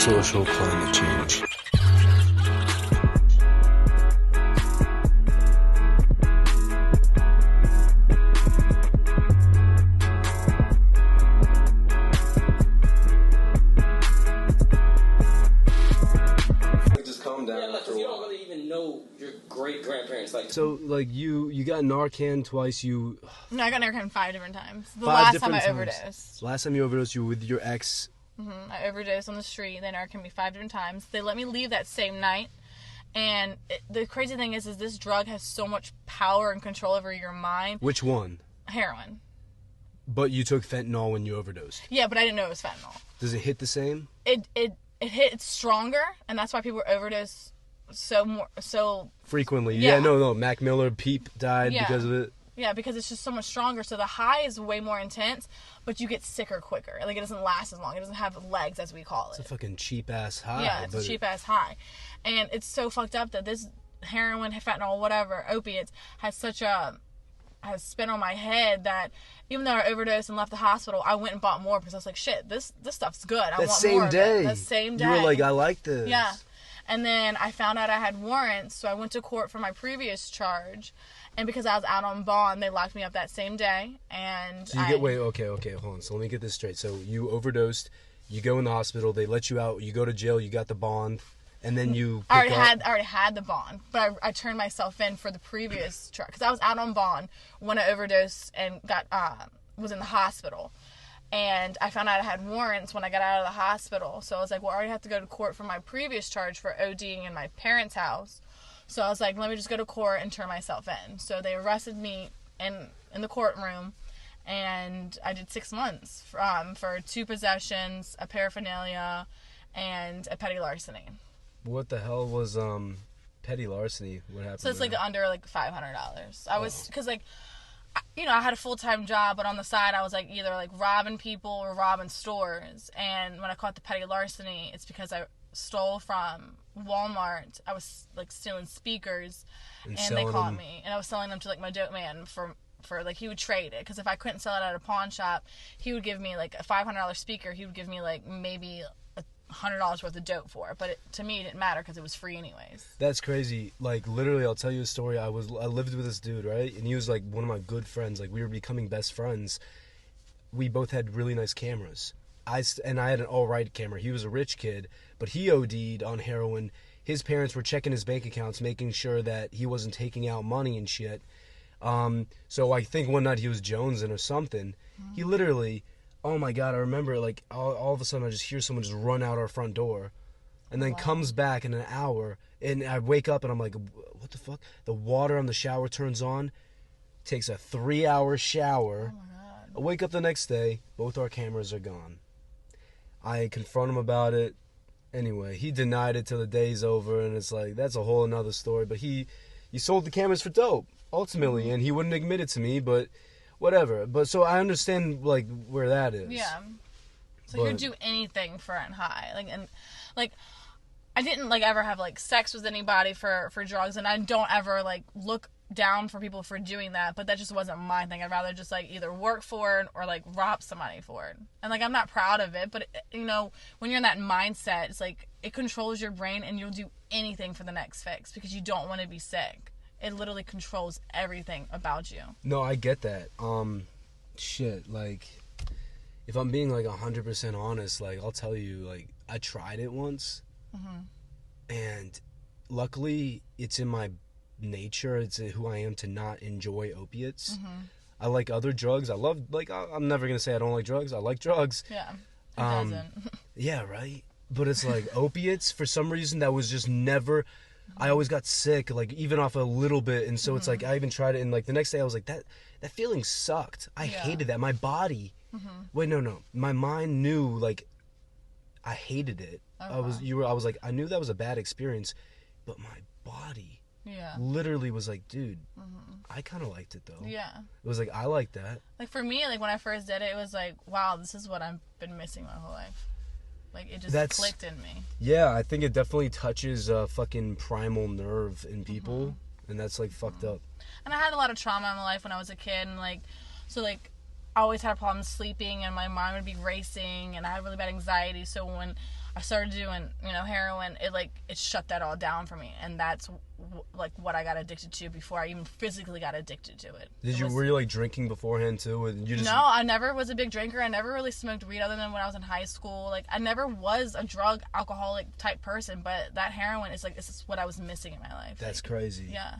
social climate change. Just calm down. Yeah, like, you don't really even know your great-grandparents. Like, So, like, you got Narcan twice, No, I got Narcan 5 different times. The 5 last different time I times. overdosed. Last time you overdosed, you were with your ex. I overdosed on the street. They Narcan me 5 different times. They let me leave that same night. And the crazy thing is this drug has so much power and control over your mind. Which one? Heroin. But you took fentanyl when you overdosed. Yeah, but I didn't know it was fentanyl. Does it hit the same? It hit stronger, and that's why people overdose so Frequently. Yeah. Yeah, no. Mac Miller, Peep died Yeah. because of it. Yeah, because it's just so much stronger. So the high is way more intense, but you get sicker quicker. Like, it doesn't last as long. It doesn't have legs, as we call it. It's a fucking cheap-ass high. Yeah, it's a cheap-ass high. And it's so fucked up that this heroin, fentanyl, whatever, opiates, has spin on my head that even though I overdosed and left the hospital, I went and bought more because I was like, shit, this stuff's good. I want more of it. That same day. You were like, I like this. Yeah. And then I found out I had warrants, so I went to court for my previous charge. And because I was out on bond, they locked me up that same day. And So okay, hold on. So let me get this straight. So you overdosed, you go in the hospital, they let you out, you go to jail, you got the bond, and then you I already had the bond, but I turned myself in for the previous charge because I was out on bond when I overdosed and was in the hospital. And I found out I had warrants when I got out of the hospital. So I was like, well, I already have to go to court for my previous charge for ODing in my parents' house. So I was like, let me just go to court and turn myself in. So they arrested me in the courtroom, and I did 6 months for 2 possessions, a paraphernalia, and a petty larceny. What the hell was petty larceny? What happened? So it's there? like under like $500. I was because like, you know, I had a full-time job, but on the side I was like either like robbing people or robbing stores. And when I caught the petty larceny, it's because I stole from Walmart. I was like stealing speakers, and they caught me, and I was selling them to like my dope man for like, he would trade it because if I couldn't sell it at a pawn shop, he would give me like a $500 speaker. He would give me like maybe $100 worth of dope for it, but to me it didn't matter because it was free anyways. That's crazy. Like, literally, I'll tell you a story. I lived with this dude, right? And he was like one of my good friends. Like, we were becoming best friends. We both had really nice cameras. I had an alright camera. He was a rich kid, but he OD'd on heroin. His parents were checking his bank accounts, making sure that he wasn't taking out money and shit. So I think one night he was jonesing or something. He literally, oh my God, I remember, like, all of a sudden I just hear someone just run out our front door and then comes back in an hour, and I wake up and I'm like, what the fuck? The water on the shower turns on, takes a 3-hour shower. Oh my God. I wake up the next day, both our cameras are gone. I confront him about it. Anyway, he denied it till the day's over, and it's like, that's a whole another story. But he sold the cameras for dope, ultimately, and he wouldn't admit it to me, but whatever. But so I understand, like, where that is. Yeah. So you'd do anything for an high. Like, I didn't, like, ever have, like, sex with anybody for drugs, and I don't ever, like, look down for people for doing that, but that just wasn't my thing. I'd rather just, like, either work for it or, like, rob somebody for it. And, like, I'm not proud of it, but, you know, when you're in that mindset, it's like, it controls your brain, and you'll do anything for the next fix because you don't want to be sick. It literally controls everything about you. No, I get that. Shit, like, if I'm being, like, 100% honest, like, I'll tell you, like, I tried it once, and luckily, it's in my nature, it's who I am to not enjoy opiates. I like other drugs. I love, like, I'm never gonna say I don't like drugs. I like drugs. Yeah. Who doesn't? Yeah, right. But it's like opiates, for some reason, that was just never. I always got sick, like, even off a little bit, and so it's like I even tried it, and like the next day I was like, that feeling sucked. I hated that. My body. Wait, no. My mind knew, like, I hated it. I was like, I knew that was a bad experience, but my body literally was like, dude, I kind of liked it though. Yeah. It was like, I like that. Like, for me, like, when I first did it, it was like, wow, this is what I've been missing my whole life. Like, it just clicked in me. Yeah, I think it definitely touches a fucking primal nerve in people, and that's, like, fucked up. And I had a lot of trauma in my life when I was a kid, and, like, so, like, I always had a problem sleeping, and my mind would be racing, and I had really bad anxiety, so when I started doing, heroin. It shut that all down for me, and that's what I got addicted to before I even physically got addicted to it. Were you like drinking beforehand too? And you just... No, I never was a big drinker. I never really smoked weed other than when I was in high school. Like, I never was a drug alcoholic type person, but that heroin is this is what I was missing in my life. That's crazy. Yeah.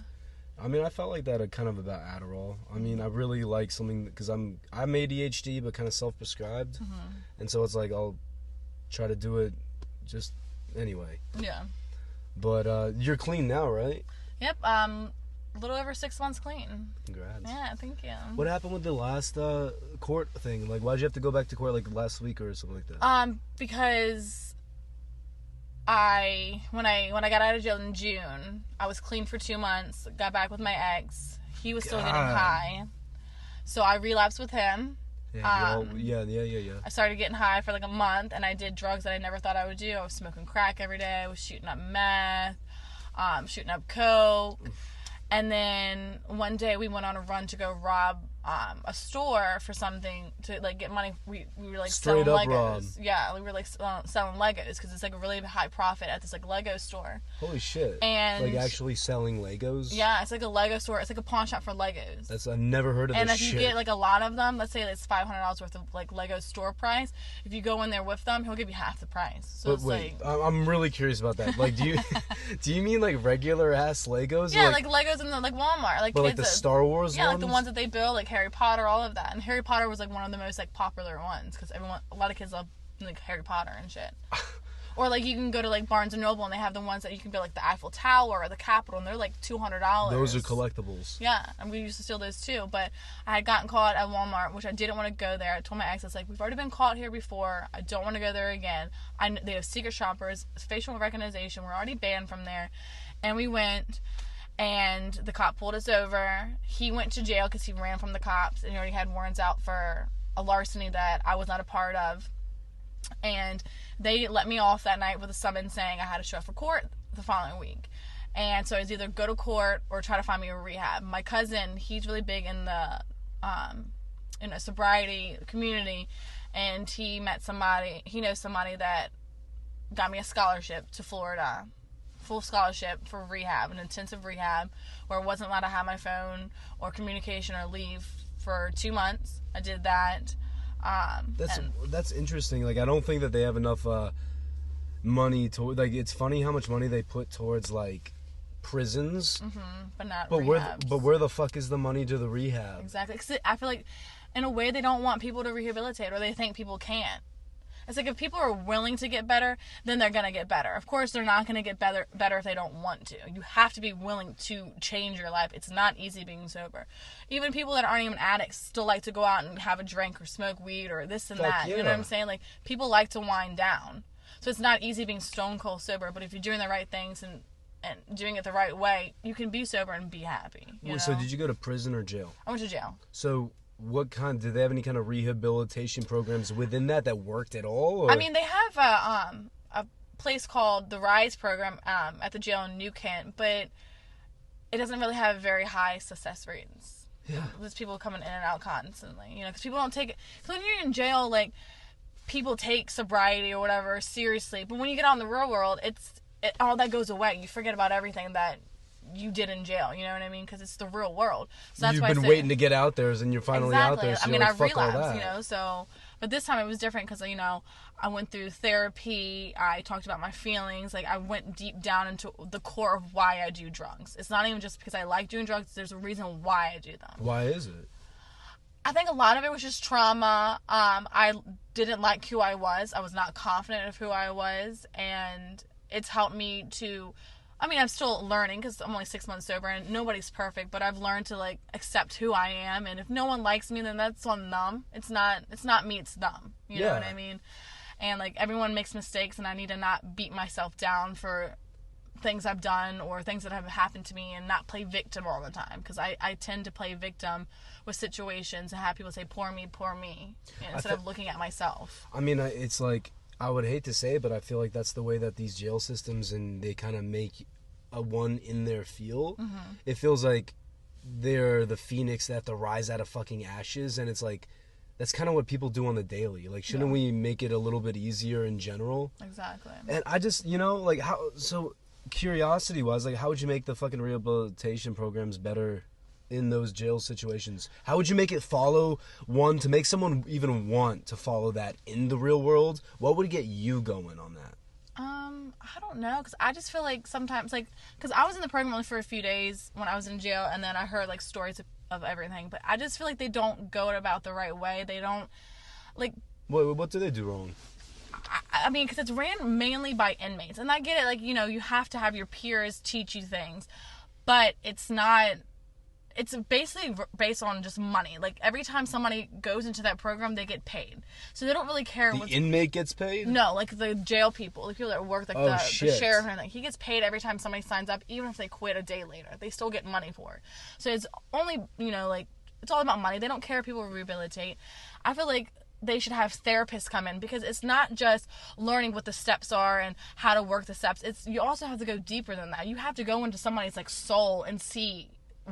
I mean, I felt like that kind of about Adderall. I mean, I really like something because I'm ADHD, but kind of self-prescribed, and so it's like I'll try to do it just anyway. Yeah. But you're clean now, right? Yep. A little over 6 months clean. Congrats. Yeah, thank you. What happened with the last court thing? Like, why'd you have to go back to court like last week or something like that? Because when I got out of jail in June, I was clean for 2 months, got back with my ex. He was still getting high. So I relapsed with him. Yeah. I started getting high for like a month, and I did drugs that I never thought I would do. I was smoking crack every day. I was shooting up meth, shooting up coke. And then one day we went on a run to go rob a store for something to like get money. We were like Straight selling up Legos. rob. Yeah, we were like selling Legos because it's like a really high profit at this like Lego store. Holy shit! And like actually selling Legos. Yeah, it's like a Lego store. It's like a pawn shop for Legos. I've never heard of and this if you get like a lot of them, let's say it's $500 worth of like Lego store price. If you go in there with them, he'll give you half the price. So but it's wait, like, I'm really curious about that. Like, do you mean like regular ass Legos? Yeah, like Legos in the like Walmart, like but kids like the Star Wars yeah, ones? like the ones that they build, like Harry Potter, all of that. And Harry Potter was like one of the most like popular ones because a lot of kids love like Harry Potter and shit. Or like you can go to like Barnes and Noble and they have the ones that you can build like the Eiffel Tower or the Capitol, and they're like $200. Those are collectibles. Yeah, and we used to steal those too. But I had gotten caught at Walmart, which I didn't want to go there. I told my ex, I was like, we've already been caught here before. I don't want to go there again. They have secret shoppers, facial recognition. We're already banned from there. And we went, and the cop pulled us over. He went to jail because he ran from the cops, and he already had warrants out for a larceny that I was not a part of. And they let me off that night with a summons saying I had to show up for court the following week. And so I was either go to court or try to find me a rehab. My cousin, he's really big in the sobriety community, and he knows somebody that got me a scholarship to Florida. Full scholarship for rehab, an intensive rehab, where I wasn't allowed to have my phone or communication or leave for 2 months. I did that. That's interesting. Like, I don't think that they have enough money to like. It's funny how much money they put towards like prisons, but not. But rehabs. where the fuck is the money to the rehab? Exactly. 'Cause I feel like, in a way, they don't want people to rehabilitate, or they think people can't. It's like if people are willing to get better, then they're gonna get better. Of course, they're not gonna get better if they don't want to. You have to be willing to change your life. It's not easy being sober. Even people that aren't even addicts still like to go out and have a drink or smoke weed or this and that. Yeah. You know what I'm saying? Like, people like to wind down. So it's not easy being stone cold sober. But if you're doing the right things and doing it the right way, you can be sober and be happy. You know? So did you go to prison or jail? I went to jail. So did they have any kind of rehabilitation programs within that worked at all? Or? I mean, they have a place called the Rise program at the jail in New Kent, but it doesn't really have very high success rates. Yeah. There's people coming in and out constantly, because people don't take it. Because when you're in jail, like, people take sobriety or whatever seriously, but when you get out in the real world, all that goes away. You forget about everything that you did in jail, you know what I mean? Because it's the real world. So that's why you've been waiting to get out there, and you're finally out there. So I mean, like, I fuck all relapsed, that. So, but this time it was different because, I went through therapy. I talked about my feelings. Like, I went deep down into the core of why I do drugs. It's not even just because I like doing drugs. There's a reason why I do them. Why is it? I think a lot of it was just trauma. I didn't like who I was. I was not confident of who I was, and it's helped me to. I mean, I'm still learning because I'm only 6 months sober and nobody's perfect, but I've learned to, like, accept who I am. And if no one likes me, then that's on them. It's not me, it's them. You know what I mean? And, like, everyone makes mistakes, and I need to not beat myself down for things I've done or things that have happened to me, and not play victim all the time. Because I tend to play victim with situations and have people say, poor me, instead of looking at myself. I mean, it's like, I would hate to say it, but I feel like that's the way that these jail systems, and they kind of make a one in their feel. Mm-hmm. It feels like they're the phoenix that have to rise out of fucking ashes, and it's like that's kind of what people do on the daily. Like, shouldn't we make it a little bit easier in general? Exactly. And I just, like, curiosity wise, like, how would you make the fucking rehabilitation programs better in those jail situations? How would you make it to make someone even want to follow that in the real world? What would get you going on that? I don't know, because I just feel like sometimes, like, because I was in the program only for a few days when I was in jail, and then I heard, like, stories of everything, but I just feel like they don't go about the right way. They don't, like... What do they do wrong? I mean, because it's ran mainly by inmates, and I get it, like, you have to have your peers teach you things, but it's not... It's basically based on just money. Like, every time somebody goes into that program, they get paid. So they don't really care. The inmate gets paid? No, like the jail people, the people that work, like the sheriff, and like, he gets paid every time somebody signs up, even if they quit a day later. They still get money for it. So it's only, like, it's all about money. They don't care if people rehabilitate. I feel like they should have therapists come in, because it's not just learning what the steps are and how to work the steps. You also have to go deeper than that. You have to go into somebody's, like, soul and see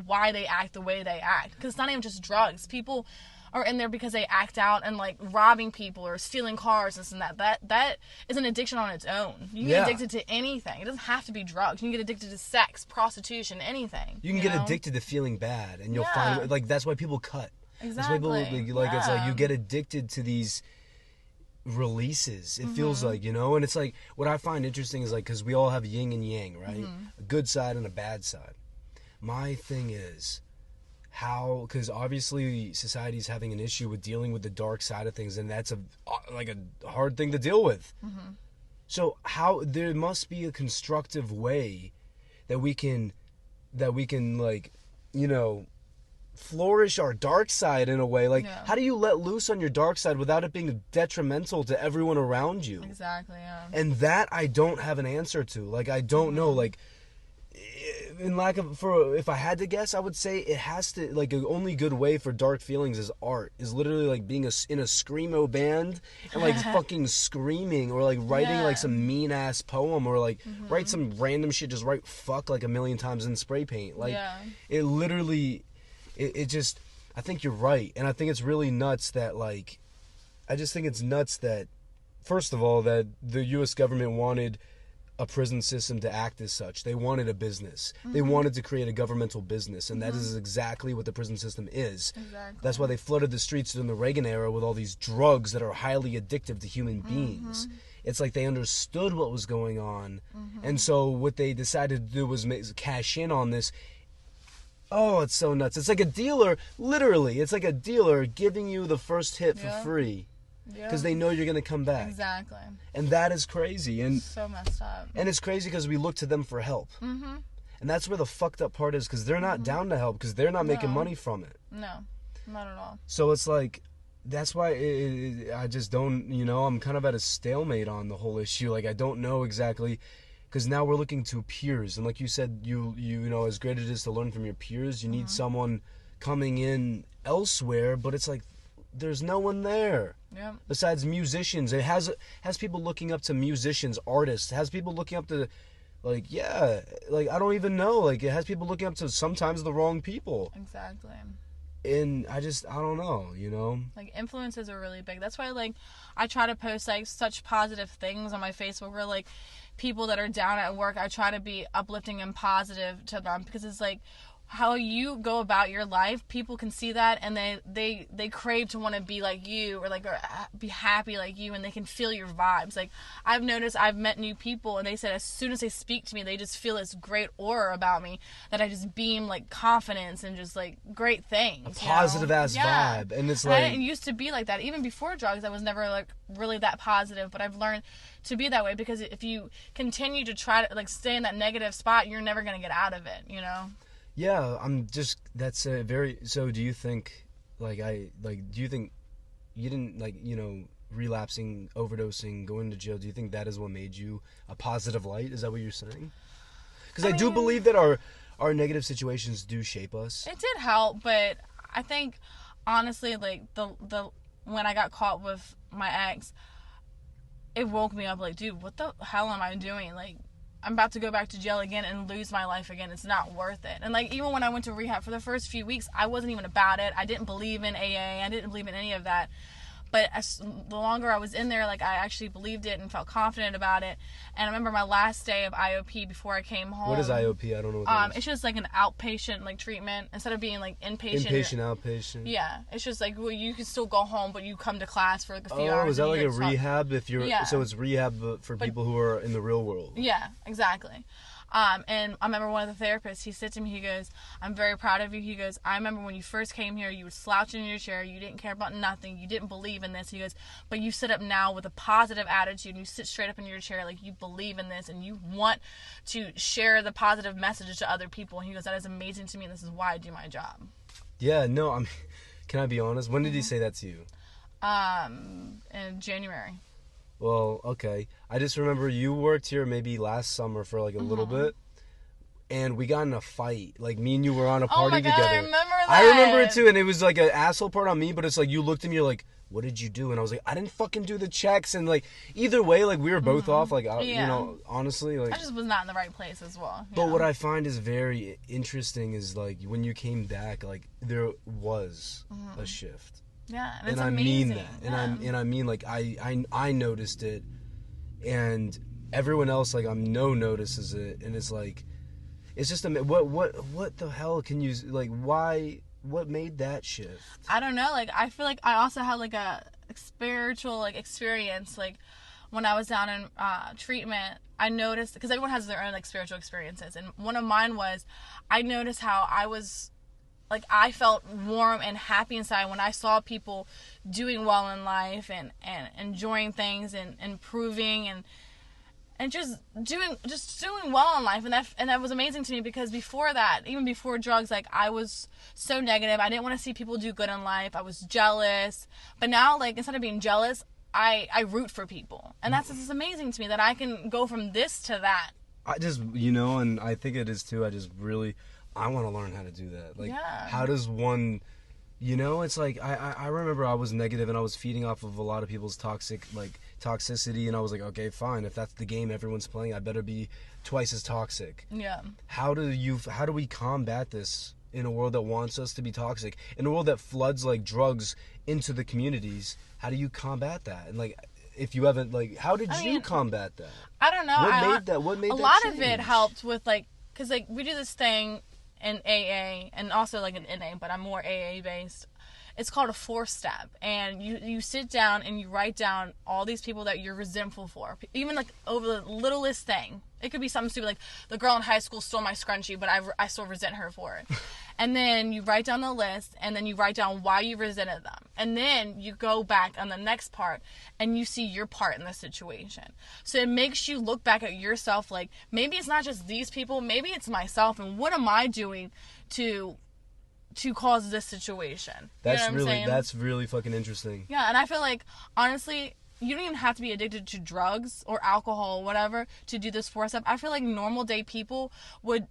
why they act the way they act, because it's not even just drugs. People are in there because they act out and, like, robbing people or stealing cars, this and that is an addiction on its own. You can get addicted to anything. It doesn't have to be drugs. You can get addicted to sex, prostitution, anything. You can get addicted to feeling bad, and you'll find, like, that's why people cut. Exactly. That's why people, like, it's like you get addicted to these releases, it feels like, and it's like, what I find interesting is, like, because we all have yin and yang, right? A good side and a bad side. My thing is because obviously society's having an issue with dealing with the dark side of things, and that's a hard thing to deal with. So there must be a constructive way that we can like, flourish our dark side in a way. Like, how do you let loose on your dark side without it being detrimental to everyone around you? Exactly, yeah. And that I don't have an answer to. Like, I don't know, like, if I had to guess, I would say it has to, like, the only good way for dark feelings is art, is literally like being in a screamo band and, like, fucking screaming, or like writing like some mean ass poem, or like write some random shit, just write fuck like a million times in spray paint. Like, it literally, it just, I think you're right, and I think it's really nuts that, like, I just think it's nuts that, first of all, that the U.S. government wanted a prison system to act as such. They wanted a business. They wanted to create a governmental business, and that is exactly what the prison system is. Exactly. That's why they flooded the streets during the Reagan era with all these drugs that are highly addictive to human beings. It's like they understood what was going on, and so what they decided to do was cash in on this. Oh, it's so nuts. It's like a dealer, literally, it's like a dealer giving you the first hit for free. Because they know you're going to come back. Exactly. And that is crazy. And so messed up. And it's crazy because we look to them for help. And that's where the fucked up part is, because they're not down to help, because they're not making money from it. No, not at all. So it's like, that's why I just don't, I'm kind of at a stalemate on the whole issue. Like, I don't know exactly, because now we're looking to peers. And like you said, you know, as great as it is to learn from your peers, you need someone coming in elsewhere, but it's like, there's no one there. Yep. Besides musicians. It has people looking up to musicians, artists. It has people looking up to, like, I don't even know. Like, it has people looking up to sometimes the wrong people. Exactly. And I don't know, Like, influences are really big. That's why, like, I try to post, like, such positive things on my Facebook, where, like, people that are down at work, I try to be uplifting and positive to them, because it's like, how you go about your life, people can see that, and they crave to want to be like you, or be happy like you, and they can feel your vibes. Like, I've noticed, I've met new people, and they said as soon as they speak to me, they just feel this great aura about me, that I just beam, like, confidence and just, like, great things. A positive ass vibe. And it's like, I didn't used to be like that. Even before drugs, I was never, like, really that positive, but I've learned to be that way, because if you continue to try to, like, stay in that negative spot, you're never going to get out of it, Yeah, that's a very, so do you think, do you think you didn't, relapsing, overdosing, going to jail, do you think that is what made you a positive light? Is that what you're saying? Because I do believe that our negative situations do shape us. It did help, but I think, honestly, like, the when I got caught with my ex, it woke me up, like, dude, what the hell am I doing? Like, I'm about to go back to jail again and lose my life again. It's not worth it. And like, even when I went to rehab for the first few weeks, I wasn't even about it. I didn't believe in AA. I didn't believe in any of that. But the longer I was in there, like, I actually believed it and felt confident about it. And I remember my last day of IOP before I came home. What is IOP? I don't know what that is. It's just like an outpatient, like, treatment. Instead of being, like, inpatient. Inpatient, outpatient. Yeah. It's just like, well, you can still go home, but you come to class for like a few hours. Oh, is that like a rehab? If you're, yeah. So it's rehab for people who are in the real world. Yeah, exactly. And I remember one of the therapists, he said to me, he goes, I'm very proud of you. He goes, I remember when you first came here, you were slouching in your chair. You didn't care about nothing. You didn't believe in this. He goes, but you sit up now with a positive attitude and you sit straight up in your chair like you believe in this and you want to share the positive message to other people. And he goes, that is amazing to me and this is why I do my job. Yeah, no, can I be honest? When did he say that to you? In January. Well, okay. I just remember you worked here maybe last summer for like a little bit, and we got in a fight. Like, me and you were on a party together. I remember that. I remember it too, and it was like an asshole part on me, but it's like you looked at me, you're like, what did you do? And I was like, I didn't fucking do the checks. And like, either way, like, we were both off. Like, you know, honestly, like, I just was not in the right place as well. But what I find is very interesting is like when you came back, like, there was a shift. Yeah, and it's I amazing. mean that, and I mean, like, I noticed it, and everyone else, like, notices it, and it's like, it's just what the hell can you, like, why, what made that shift? I don't know, like, I feel like I also had like a spiritual, like, experience, like, when I was down in treatment. I noticed, because everyone has their own, like, spiritual experiences, and one of mine was, I noticed how I was, like, I felt warm and happy inside when I saw people doing well in life and enjoying things and improving and just doing well in life. And that was amazing to me, because before that, even before drugs, like, I was so negative. I didn't want to see people do good in life. I was jealous. But now, like, instead of being jealous, I root for people. And that's just amazing to me that I can go from this to that. I just, and I think it is too, I want to learn how to do that. Like, how does one, it's like, I remember I was negative and I was feeding off of a lot of people's toxicity, and I was like, okay, fine, if that's the game everyone's playing, I better be twice as toxic. Yeah. How do we combat this in a world that wants us to be toxic? In a world that floods, like, drugs into the communities, how do you combat that? And, like, if you haven't, like, how did you combat that? I don't know. What made that a lot change? of it helped with, like, because, like, we do this thing in AA and also like an NA, but I'm more AA based. It's called a 4-step, and you sit down and you write down all these people that you're resentful for, even like over the littlest thing. It could be something stupid like the girl in high school stole my scrunchie, but I still resent her for it. And then you write down the list, and then you write down why you resented them, and then you go back on the next part and you see your part in the situation. So it makes you look back at yourself, like, maybe it's not just these people, maybe it's myself, and what am I doing to cause this situation? That's really fucking interesting. Yeah, and I feel like, honestly, you don't even have to be addicted to drugs or alcohol or whatever to do this 4-step. I feel like normal day people would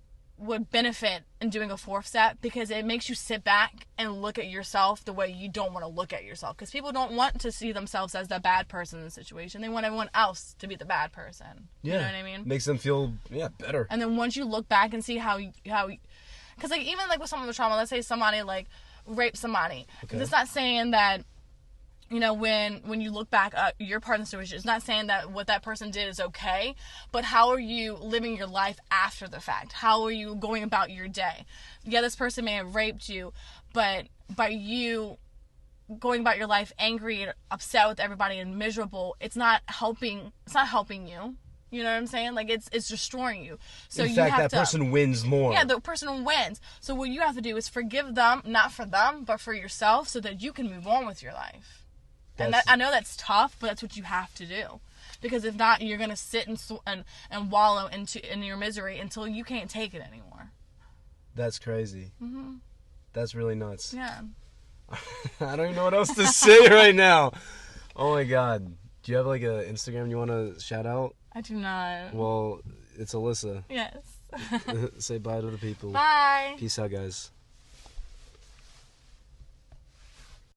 benefit in doing a 4-step, because it makes you sit back and look at yourself the way you don't want to look at yourself, because people don't want to see themselves as the bad person in the situation. They want everyone else to be the bad person. Yeah. You know what I mean? Makes them feel better. And then once you look back and see how because, like, even like with someone with trauma, let's say somebody like raped somebody. Okay. It's not saying that, when you look back at your part in the situation, it's not saying that what that person did is okay, but how are you living your life after the fact? How are you going about your day? Yeah, this person may have raped you, but by you going about your life angry and upset with everybody and miserable, it's not helping you. You know what I'm saying? Like, it's destroying you. So in fact, that person wins more. Yeah, the person wins. So what you have to do is forgive them, not for them, but for yourself, so that you can move on with your life. And I know that's tough, but that's what you have to do. Because if not, you're going to sit and wallow in your misery until you can't take it anymore. That's crazy. Mm-hmm. That's really nuts. Yeah. I don't even know what else to say right now. Oh my God. Do you have like an Instagram you want to shout out? I do not. Well, it's Alyssa. Yes. Say bye to the people. Bye. Peace out, guys.